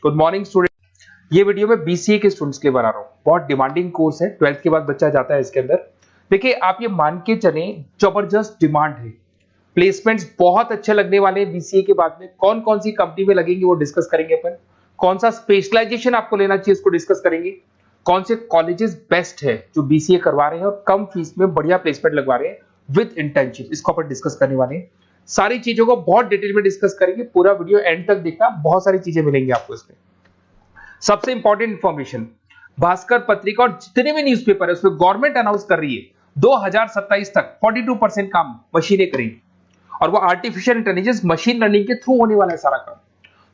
Good morning student. ये video मैं BCA के स्टूडेंट्स के लिए बना रहा हूँ। बहुत डिमांडिंग कोर्स है, 12th के बाद बच्चा जाता है इसके अंदर। देखिए आप ये मान के चले, जबरदस्त डिमांड है, प्लेसमेंट्स बहुत अच्छे लगने वाले हैं बीसीए के बाद में। कौन कौन सी कंपनी में लगेंगे वो डिस्कस करेंगे अपन। कौन सा स्पेशलाइजेशन आपको लेना चाहिए उसको डिस्कस करेंगे। कौन से कॉलेजेस बेस्ट है जो बीसीए करवा रहे हैं और कम फीस में बढ़िया प्लेसमेंट लगवा रहे हैं विद इंटर्नशिप, इसको अपन डिस्कस करने वाले हैं। सारी चीजों को बहुत डिटेल में डिस्कस करेंगे। पूरा वीडियो एंड तक देखना, बहुत सारी चीजें मिलेंगी आपको इसमें। सबसे इंपॉर्टेंट इंफॉर्मेशन, भास्कर पत्रिका और जितने भी न्यूज़पेपर है उसमें गवर्नमेंट अनाउंस कर रही है 2027 तक 42% काम मशीनें करेंगी और वो आर्टिफिशियल इंटेलिजेंस मशीन लर्निंग के थ्रू होने वाला है सारा काम।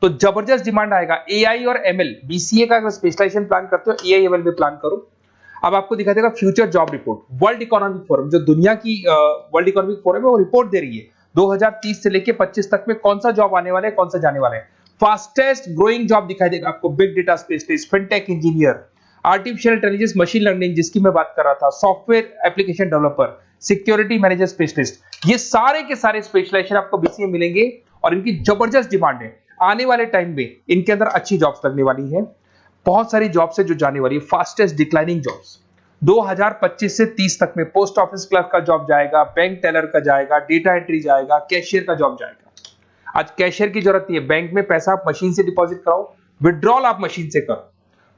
तो जबरदस्त डिमांड आएगा। एआई और एमएल, बीसीए का अगर स्पेशलाइजेशन प्लान करते हो एआई एमएल में प्लान करो। अब आपको दिखा देगा future job report, world economic forum, जो दुनिया की वर्ल्ड इकोनॉमिक फोरम है वो रिपोर्ट दे रही है 2030 से लेके 25 तक में कौन सा जॉब आने वाला है, कौन सा जाने वाला है। फास्टेस्ट ग्रोइंग जॉब दिखाई देगा आपको, big data specialist, fintech engineer, artificial intelligence machine learning जिसकी मैं बात कर रहा था, software application developer, security manager specialist, ये सारे के सारे स्पेशलाइजेशन आपको बीसीए मिलेंगे और इनकी जबरदस्त डिमांड है। आने वाले टाइम में इनके अंदर अच्छी जॉब्स लगने वाली है, बहुत सारी जॉब्स है जो जाने वाली है। फास्टेस्ट डिक्लाइनिंग जॉब्स 2025 से 30 तक में पोस्ट ऑफिस क्लर्क का जॉब जाएगा, बैंक टेलर का जाएगा, डेटा एंट्री जाएगा, कैशियर का जॉब जाएगा। आज कैशियर की जरूरत नहीं है, बैंक में पैसा आप मशीन से डिपॉजिट कराओ, विड्रॉल आप मशीन से करो,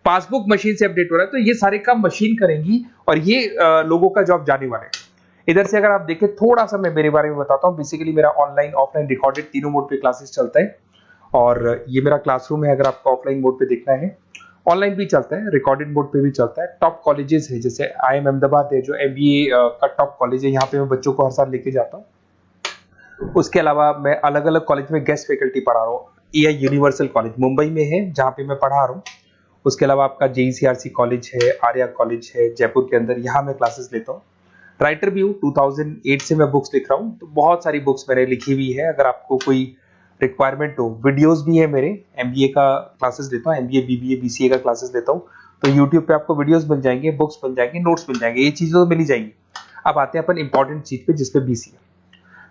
पासबुक मशीन से अपडेट हो रहा है, तो ये सारे काम मशीन करेंगी और ये लोगों का जॉब जाने वाला है। इधर से अगर आप देखें थोड़ा सा मैं मेरे बारे में बताता हूँ। बेसिकली मेरा ऑनलाइन ऑफलाइन रिकॉर्डेड तीनों मोड पे क्लासेस चलता है और ये मेरा क्लासरूम है। अगर आपको ऑफलाइन मोड पे देखना है, ऑनलाइन भी चलता है, रिकॉर्डेड मोड पे भी चलता है। टॉप कॉलेजेस है जैसे IIM अहमदाबाद है जो MBA का टॉप कॉलेज है, यहाँ पे मैं बच्चों को हर साल लेके जाता हूँ। उसके अलावा मैं अलग अलग कॉलेज में गेस्ट फैकल्टी पढ़ा रहा हूँ। AI यूनिवर्सल कॉलेज मुंबई में है जहाँ पे मैं पढ़ा रहा हूँ। उसके अलावा आपका JECRC कॉलेज है, आर्या कॉलेज है जयपुर के अंदर, यहाँ मैं क्लासेस लेता हूँ। राइटर भी हूँ, 2008 से मैं बुक्स लिख रहा हूँ, तो बहुत सारी बुक्स मैंने लिखी हुई है। अगर आपको कोई रिक्वायरमेंट हो, वीडियोस भी है मेरे, MBA का क्लासेस लेता हूँ, MBA BBA BCA का क्लासेस लेता हूँ, तो YouTube पे आपको वीडियोस मिल जाएंगे, बुक्स मिल जाएंगे, नोट्स मिल जाएंगे, ये चीजें तो मिल ही जाएंगी। अब आते हैं अपन इंपॉर्टेंट चीज पे जिसपे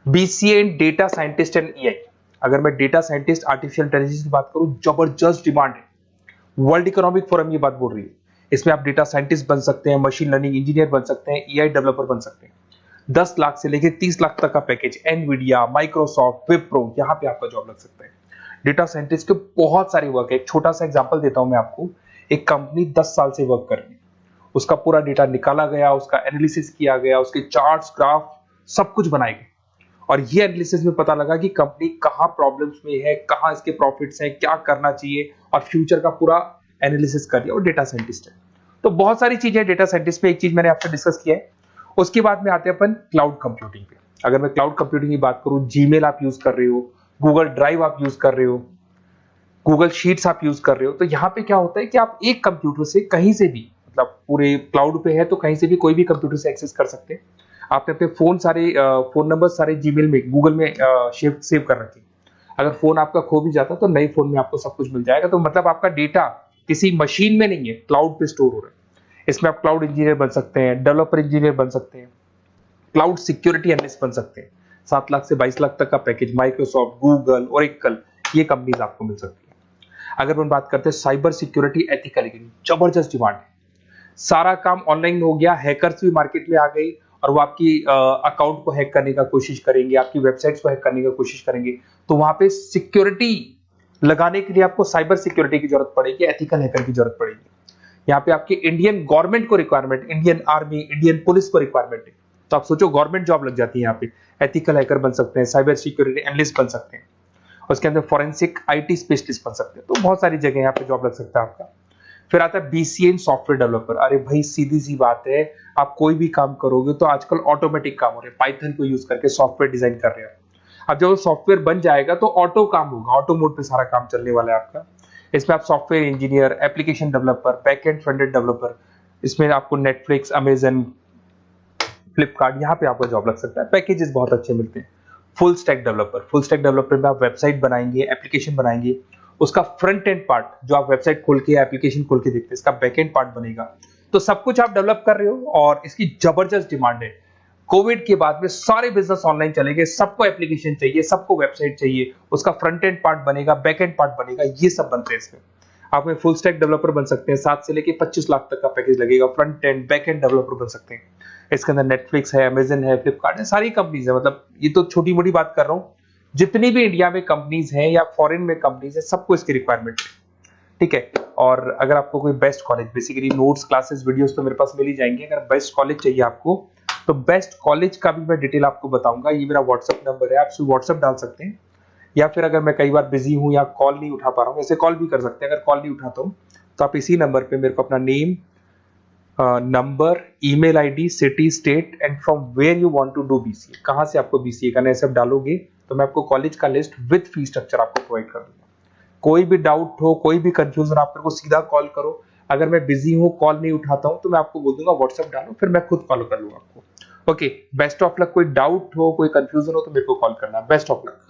BCA in data scientist and AI। अगर मैं डेटा साइंटिस्ट आर्टिफिशियल इंटेलिजेंस की बात करूं, जबरदस्त डिमांड है। वर्ल्ड इकोनॉमिक फोरम ये बात बोल रही है। इसमें आप डेटा साइंटिस्ट बन सकते हैं, मशीन लर्निंग इंजीनियर बन सकते हैं, AI डेवलपर बन सकते हैं। 10 लाख से लेकर 30 लाख तक का पैकेज, एनवीडिया, माइक्रोसॉफ्ट, विप्रो, यहाँ पे आपका जॉब लग सकता है। डेटा साइंटिस्ट के बहुत सारे वर्क है। एक छोटा सा एग्जांपल देता हूं मैं आपको। एक कंपनी 10 साल से वर्क कर रही है, उसका पूरा डेटा निकाला गया, उसका एनालिसिस किया गया, उसके चार्ट्स, ग्राफ सब कुछ बनाए गए और ये एनालिसिस में पता लगा कि कंपनी कहां प्रॉब्लम्स में है, कहां इसके प्रॉफिट्स हैं, क्या करना चाहिए और फ्यूचर का पूरा एनालिसिस कर दिया। और डेटा साइंटिस्ट है, तो बहुत सारी चीजें डेटा साइंटिस्ट पे। एक चीज मैंने आपसे डिस्कस किया है। उसके बाद में आते हैं अपन क्लाउड कंप्यूटिंग पे। अगर मैं क्लाउड कंप्यूटिंग की बात करूं, जीमेल आप यूज कर रहे हो, गूगल ड्राइव आप यूज कर रहे हो, गूगल शीट्स आप यूज कर रहे हो, तो यहाँ पे क्या होता है कि आप एक कंप्यूटर से कहीं से भी, मतलब पूरे क्लाउड पे है तो कहीं से भी कोई भी कंप्यूटर से एक्सेस कर सकते हैं। आपने अपने फोन सारे फोन नंबर सारे जीमेल में, गूगल में सेव कर रखे। अगर फोन आपका खो भी जाता तो नए फोन में आपको सब कुछ मिल जाएगा। तो मतलब आपका डेटा किसी मशीन में नहीं है, क्लाउड पे स्टोर हो रहा है। इसमें आप क्लाउड इंजीनियर बन सकते हैं, डेवलपर इंजीनियर बन सकते हैं, क्लाउड सिक्योरिटी एनालिस्ट बन सकते हैं। 7 लाख से 22 लाख तक का पैकेज, माइक्रोसॉफ्ट, गूगल, ओरेकल, ये कंपनीज आपको मिल सकती है। अगर हम बात करते हैं साइबर सिक्योरिटी एथिकल, जबरदस्त डिमांड है। सारा काम ऑनलाइन हो गया, हैकर्स भी मार्केट में आ गई और वो आपकी अकाउंट को हैक करने का कोशिश करेंगे, आपकी वेबसाइट्स को हैक करने का कोशिश करेंगे। तो वहां पे सिक्योरिटी लगाने के लिए आपको साइबर सिक्योरिटी की जरूरत पड़ेगी, एथिकल हैकर की जरूरत पड़ेगी। यहाँ पे आपकी इंडियन गवर्नमेंट को requirement, Indian army, Indian police को रिक्वायरमेंट है। तो आप सोचो गवर्नमेंट जॉब लग जाती है यहाँ पे। एथिकल हैकर बन सकते हैं, साइबर सिक्योरिटी एनालिस्ट बन सकते हैं, उसके अंदर फॉरेंसिक IT स्पेशलिस्ट बन सकते हैं। तो बहुत सारी जगह यहाँ पे जॉब लग सकता है आपका। फिर आता है BCA इन सॉफ्टवेयर डेवलपर। अरे भाई सीधी सी बात है, आप कोई भी काम करोगे तो आजकल ऑटोमेटिक काम हो रहे हैं, पाइथन को यूज करके सॉफ्टवेयर डिजाइन कर रहे हैं। अब जब वो सॉफ्टवेयर बन जाएगा तो ऑटो काम होगा, ऑटो मोड पे सारा काम चलने वाला है आपका। इसमें आप software engineer, application developer, backend front-end developer, इसमें आपको नेटफ्लिक्स, अमेजन, फ्लिपकार्ट, यहाँ पे आपका जॉब लग सकता है। पैकेजेस बहुत अच्छे मिलते हैं। फुल स्टैक डेवलपर में आप वेबसाइट बनाएंगे, एप्लीकेशन बनाएंगे, उसका फ्रंट एंड पार्ट जो आप वेबसाइट खोल के एप्लीकेशन खोल के देखते हैं, इसका बैक एंड पार्ट बनेगा। तो सब कुछ आप डेवलप कर रहे हो और इसकी जबरदस्त डिमांड है। कोविड के बाद में सारे बिजनेस ऑनलाइन चलेंगे, सबको एप्लीकेशन चाहिए, सबको वेबसाइट चाहिए, उसका फ्रंट एंड पार्ट बनेगा, बैक एंड पार्ट बनेगा, ये सब बनते हैं इसमें। आप में फुल स्टैक डेवलपर बन सकते हैं, 7 से लेके 25 लाख तक का पैकेज लगेगा। Front end back end developer बन सकते हैं। इसके अंदर नेटफ्लिक्स है, अमेजन है, फ्लिपकार्ट है, सारी कंपनीज है। मतलब ये तो छोटी मोटी बात कर रहा हूँ, जितनी भी इंडिया में कंपनीज हैं या फॉरेन में कंपनीज है, सबको इसकी रिक्वायरमेंट है। ठीक है। और अगर आपको कोई best college, basically notes, classes, videos तो मेरे पास मिल ही जाएंगे। अगर बेस्ट कॉलेज चाहिए आपको, तो बेस्ट कॉलेज का भी मैं डिटेल आपको बताऊंगा। ये मेरा व्हाट्सअप नंबर है, आप व्हाट्सअप डाल सकते हैं, या फिर अगर मैं कई बार बिजी हूं या कॉल नहीं उठा पा रहा हूं, ऐसे कॉल भी कर सकते हैं। अगर कॉल नहीं उठाता हूं तो आप इसी नंबर पे मेरे को अपना name, number, email ID, city, state and from where you want to do BCA, कहां से आपको बीसीए करना है, सब डालोगे तो मैं आपको कॉलेज का लिस्ट विद फी स्ट्रक्चर आपको प्रोवाइड कर दूंगा। कोई भी डाउट हो, कोई भी कंफ्यूजन, आप मेरे को सीधा कॉल करो। अगर मैं बिजी हूं, कॉल नहीं उठाता हूं, तो मैं आपको बोल दूंगा व्हाट्सएप डालो, फिर मैं खुद कॉल कर लूंगा आपको। Okay, best of luck. कोई डाउट हो, कोई कंफ्यूजन हो तो मेरे को कॉल करना। Best of luck.